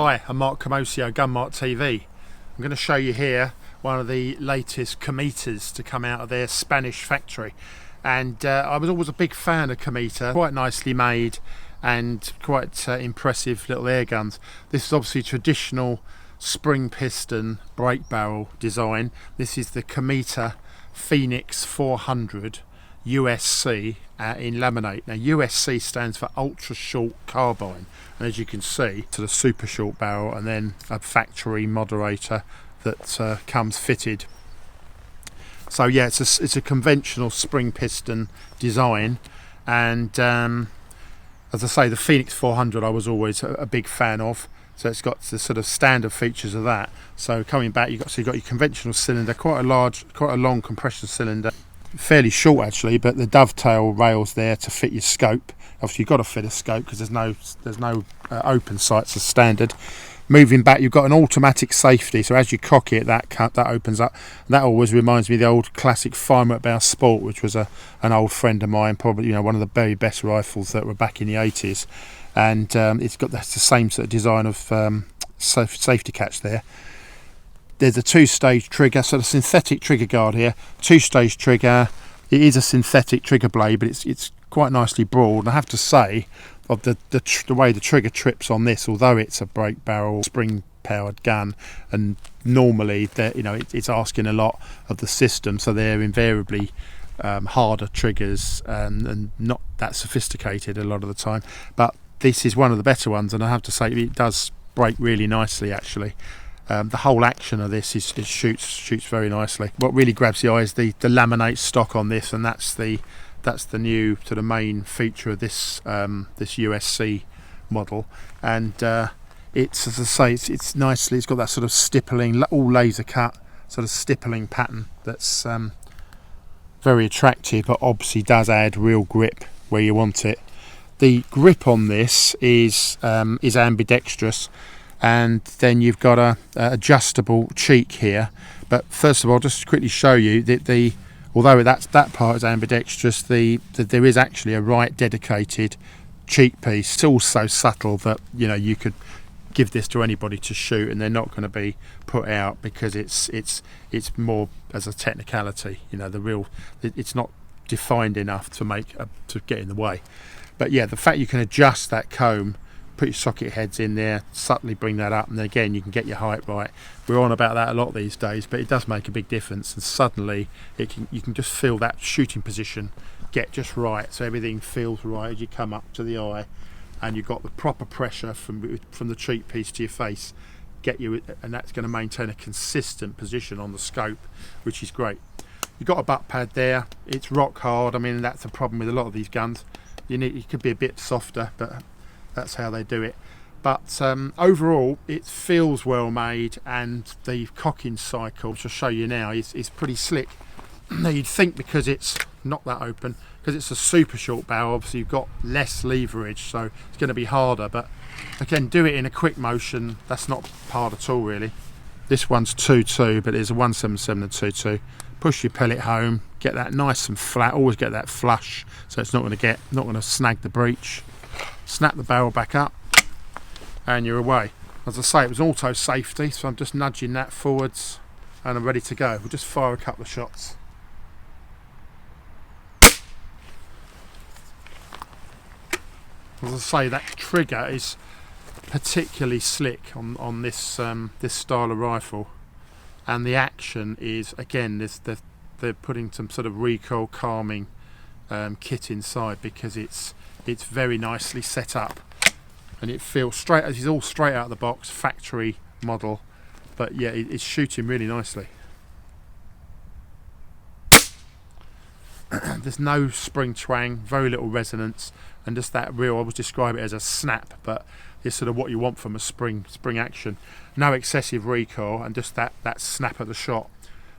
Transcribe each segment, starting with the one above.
Hi, I'm Mart Camoccio, Mart TV. I'm going to show you here one of the latest Cometas to come out of their Spanish factory. And I was always a big fan of Cometa, quite nicely made and quite impressive little air guns. This is obviously traditional spring piston brake barrel design. This is the Cometa Fenix 400 USC in laminate. Now USC stands for ultra short carbine, and as you can see, to the super short barrel and then a factory moderator that comes fitted. So yeah, it's a conventional spring piston design, and as I say, the Fenix 400 I was always a big fan of. So it's got the sort of standard features of that. So coming back, you've got your conventional cylinder, quite a long compression cylinder, fairly short actually, but the dovetail rails there to fit your scope. Obviously you've got to fit a scope because there's no open sights as standard. Moving back, you've got an automatic safety, so as you cock it, that opens up. That always reminds me of the old classic Fireman Bow Sport, which was an old friend of mine, probably one of the very best rifles that were back in the 80s. And that's the same sort of design of safety catch there. There's a two-stage trigger, so the synthetic trigger guard here, two-stage trigger. It is a synthetic trigger blade, but it's quite nicely broad. And I have to say, of the way the trigger trips on this, although it's a brake barrel spring powered gun, and normally it's asking a lot of the system, so they're invariably harder triggers and not that sophisticated a lot of the time, but this is one of the better ones, and I have to say it does brake really nicely actually. The whole action of this shoots very nicely. What really grabs the eye is the laminate stock on this, and that's the new sort of main feature of this USC model. And it's, as I say, it's nicely, it's got that sort of stippling, all laser cut sort of stippling pattern that's very attractive, but obviously does add real grip where you want it. The grip on this is ambidextrous, and then you've got a adjustable cheek here. But first of all, just to quickly show you that although that part is ambidextrous, there is actually a right dedicated cheek piece. It's also subtle that you could give this to anybody to shoot and they're not going to be put out, because it's more as a technicality. It's not defined enough to get in the way. But yeah, the fact you can adjust that comb, put your socket heads in there, subtly bring that up, and then again you can get your height right. We're on about that a lot these days, but it does make a big difference, and suddenly you can just feel that shooting position get just right, so everything feels right as you come up to the eye, and you've got the proper pressure from the cheek piece to your face, and that's going to maintain a consistent position on the scope, which is great. You've got a butt pad there, it's rock hard. I mean, that's a problem with a lot of these guns. It could be a bit softer, but that's how they do it. But overall it feels well made, and the cocking cycle, which I'll show you now, is pretty slick. Now you'd think, because it's not that open, because it's a super short barrel, obviously you've got less leverage, so it's going to be harder, but again, do it in a quick motion, that's not hard at all really. This one's 2.2, but it's a 177 and 2.2. Push your pellet home, get that nice and flat, always get that flush, so it's not going to snag the breech. Snap the barrel back up, and you're away. As I say, it was auto safety, so I'm just nudging that forwards and I'm ready to go. We'll just fire a couple of shots. As I say, that trigger is particularly slick on this this style of rifle, and the action is, again, they're putting some sort of recoil calming kit inside, because it's very nicely set up, and it feels straight, as it's all straight out of the box, factory model, but yeah, it's shooting really nicely. There's no spring twang, very little resonance, and just that real, I would describe it as a snap, but it's sort of what you want from a spring action. No excessive recoil, and just that snap at the shot.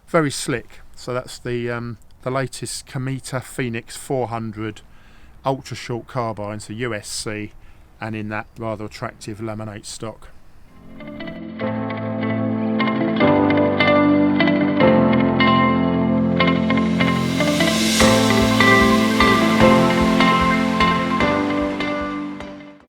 Very slick. So that's the latest Cometa Fenix 400 ultra short carbine, so USC, and in that rather attractive laminate stock.